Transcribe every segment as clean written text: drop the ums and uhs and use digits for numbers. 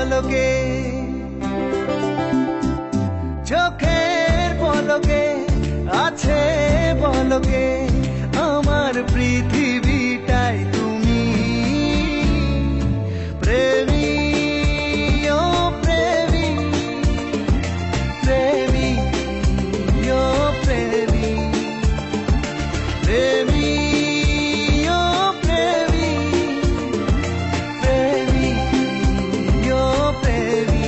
পলকে চোখের পলকে আছে পলকে আমার পৃথিবীটাই তুমি প্রেমী ও প্রেমী প্রেমী ও প্রেমী প্রেমী ও প্রেমী প্রেমী ও প্রেমী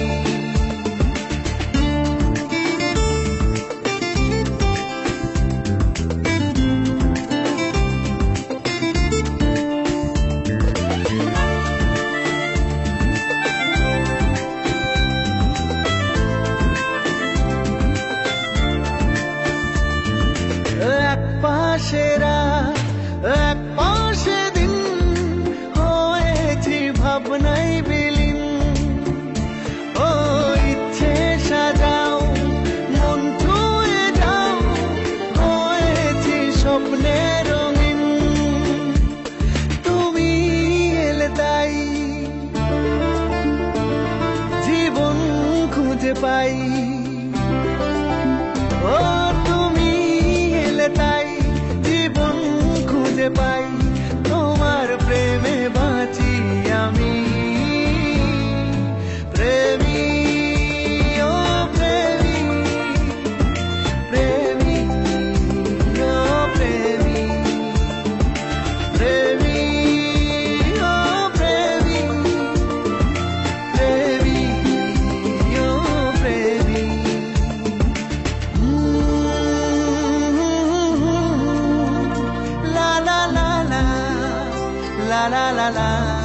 এক পাশে দিন হয়েছি ভাবনাই বিলীন ও ইচ্ছে সাজাও মন ছুঁয়ে যাও হয়েছি স্বপ্নে রঙিন তুমি এলে তাই জীবন খুঁজে পাই ও তুমি এলে তাই জীবন খুঁজে পাই তোমার প্রেমে বাঁচি আমি প্রেমী ও প্রেমী প্রেমী ও প্রেমী প্রেমী ও প্রেমী প্রেমী ও প্রেমী la la la la la la la la